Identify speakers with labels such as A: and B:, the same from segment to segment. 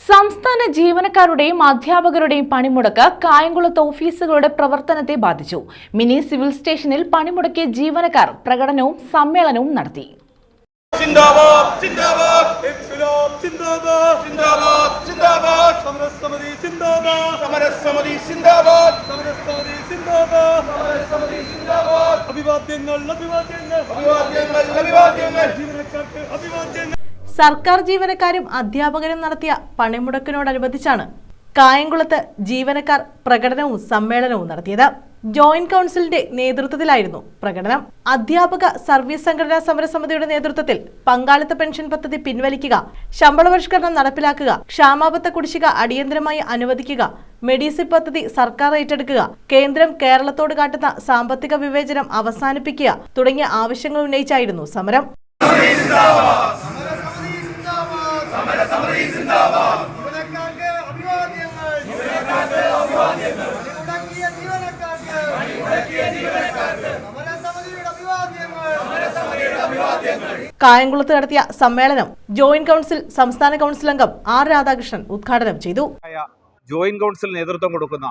A: സംസ്ഥാന ജീവനക്കാരുടെയും അധ്യാപകരുടെയും പണിമുടക്ക് കായംകുളത്ത് ഓഫീസുകളുടെ പ്രവർത്തനത്തെ ബാധിച്ചു. മിനി സിവിൽ സ്റ്റേഷനിൽ പണിമുടക്കിയ ജീവനക്കാർ പ്രകടനവും സമ്മേളനവും നടത്തി. സർക്കാർ ജീവനക്കാരും അധ്യാപകരും നടത്തിയ പണിമുടക്കിനോടനുബന്ധിച്ചാണ് കായംകുളത്ത് ജീവനക്കാർ പ്രകടനവും സമ്മേളനവും നടത്തിയത്. ജോയിന്റ് കൗൺസിലിന്റെ നേതൃത്വത്തിലായിരുന്നു പ്രകടനം. അധ്യാപക സർവീസ് സംഘടനാ സമരസമിതിയുടെ നേതൃത്വത്തിൽ പങ്കാളിത്ത പെൻഷൻ പദ്ധതി പിൻവലിക്കുക, ശമ്പളപരിഷ്കരണം നടപ്പിലാക്കുക, ക്ഷാമാബത്ത കുടിശ്ശിക അടിയന്തരമായി അനുവദിക്കുക, മെഡിസിപ്പ് പദ്ധതി സർക്കാർ ഏറ്റെടുക്കുക, കേന്ദ്രം കേരളത്തോട് കാട്ടുന്ന സാമ്പത്തിക വിവേചനം അവസാനിപ്പിക്കുക തുടങ്ങിയ ആവശ്യങ്ങൾ ഉന്നയിച്ചായിരുന്നു സമരം. കായംകുളത്ത് നടത്തിയ സമ്മേളനം ജോയിന്റ് കൗൺസിൽ സംസ്ഥാന കൗൺസിൽ അംഗം ആർ രാധാകൃഷ്ണൻ ഉദ്ഘാടനം ചെയ്തു.
B: ജോയിന്റ് കൗൺസിൽ നേതൃത്വം കൊടുക്കുന്ന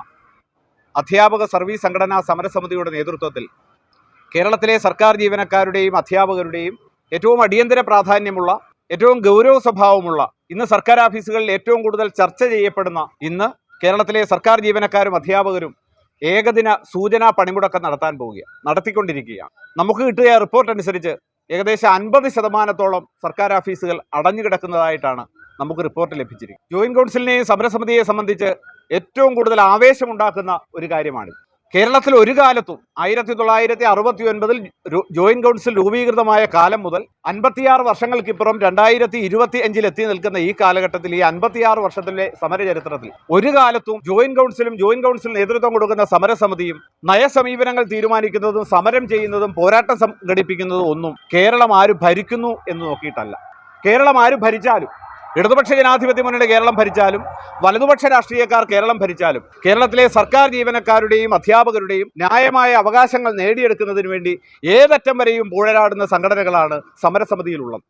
B: അധ്യാപക സർവീസ് സംഘടനാ സമരസമിതിയുടെ നേതൃത്വത്തിൽ കേരളത്തിലെ സർക്കാർ ജീവനക്കാരുടെയും അധ്യാപകരുടെയും ഏറ്റവും അടിയന്തര പ്രാധാന്യമുള്ള, ഏറ്റവും ഗൗരവ സ്വഭാവമുള്ള, ഇന്ന് സർക്കാർ ഓഫീസുകളിൽ ഏറ്റവും കൂടുതൽ ചർച്ച ചെയ്യപ്പെടുന്ന, ഇന്ന് കേരളത്തിലെ സർക്കാർ ജീവനക്കാരും അധ്യാപകരും ഏകദിന സൂചനാ പണിമുടക്കം നടത്തിക്കൊണ്ടിരിക്കുകയാണ്. നമുക്ക് കിട്ടിയ റിപ്പോർട്ട് അനുസരിച്ച് ഏകദേശം 50% സർക്കാർ ഓഫീസുകൾ അടഞ്ഞുകിടക്കുന്നതായിട്ടാണ് നമുക്ക് റിപ്പോർട്ട് ലഭിച്ചിരിക്കുന്നത്. ജോയിന്റ് കൗൺസിലിനെയും സമരസമിതിയെ സംബന്ധിച്ച് ഏറ്റവും കൂടുതൽ ആവേശമുണ്ടാക്കുന്ന ഒരു കാര്യമാണ്. കേരളത്തിൽ ഒരു കാലത്തും 1969 ജോയിന്റ് കൗൺസിൽ രൂപീകൃതമായ കാലം മുതൽ 56 വർഷങ്ങൾക്കിപ്പുറം 2025 എത്തി നിൽക്കുന്ന ഈ കാലഘട്ടത്തിൽ, ഈ 56 വർഷത്തിലെ സമരചരിത്രത്തിൽ ഒരു കാലത്തും ജോയിന്റ് കൗൺസിലും ജോയിന്റ് കൗൺസിൽ നേതൃത്വം കൊടുക്കുന്ന സമരസമിതിയും നയസമീപനങ്ങൾ തീരുമാനിക്കുന്നതും സമരം ചെയ്യുന്നതും പോരാട്ടം സംഘടിപ്പിക്കുന്നതും ഒന്നും കേരളം ആര് ഭരിക്കുന്നു എന്ന് നോക്കിയിട്ടല്ല. കേരളം ആര് ഭരിച്ചാലും, ഇടതുപക്ഷ ജനാധിപത്യ മുന്നണി കേരളം ഭരിച്ചാലും വലതുപക്ഷ രാഷ്ട്രീയക്കാർ കേരളം ഭരിച്ചാലും, കേരളത്തിലെ സർക്കാർ ജീവനക്കാരുടെയും അധ്യാപകരുടെയും ന്യായമായ അവകാശങ്ങൾ നേടിയെടുക്കുന്നതിന് വേണ്ടി ഏതറ്റം വരെയും പോരാടുന്ന സംഘടനകളാണ് സമരസമിതിയിലുള്ളത്.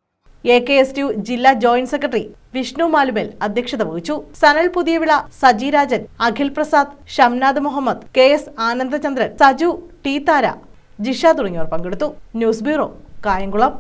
A: AKSTU ജില്ലാ ജോയിന്റ് സെക്രട്ടറി വിഷ്ണു മാലുമേൽ അധ്യക്ഷത വഹിച്ചു. സനൽ പുതിയവിള, സജി രാജൻ, അഖിൽ പ്രസാദ്, ഷംനാദ് മുഹമ്മദ്, KS ആനന്ദചന്ദ്രൻ, സജു, ടി താര, ജിഷ തുടങ്ങിയവർ പങ്കെടുത്തു. News bureau, Kayamkulam.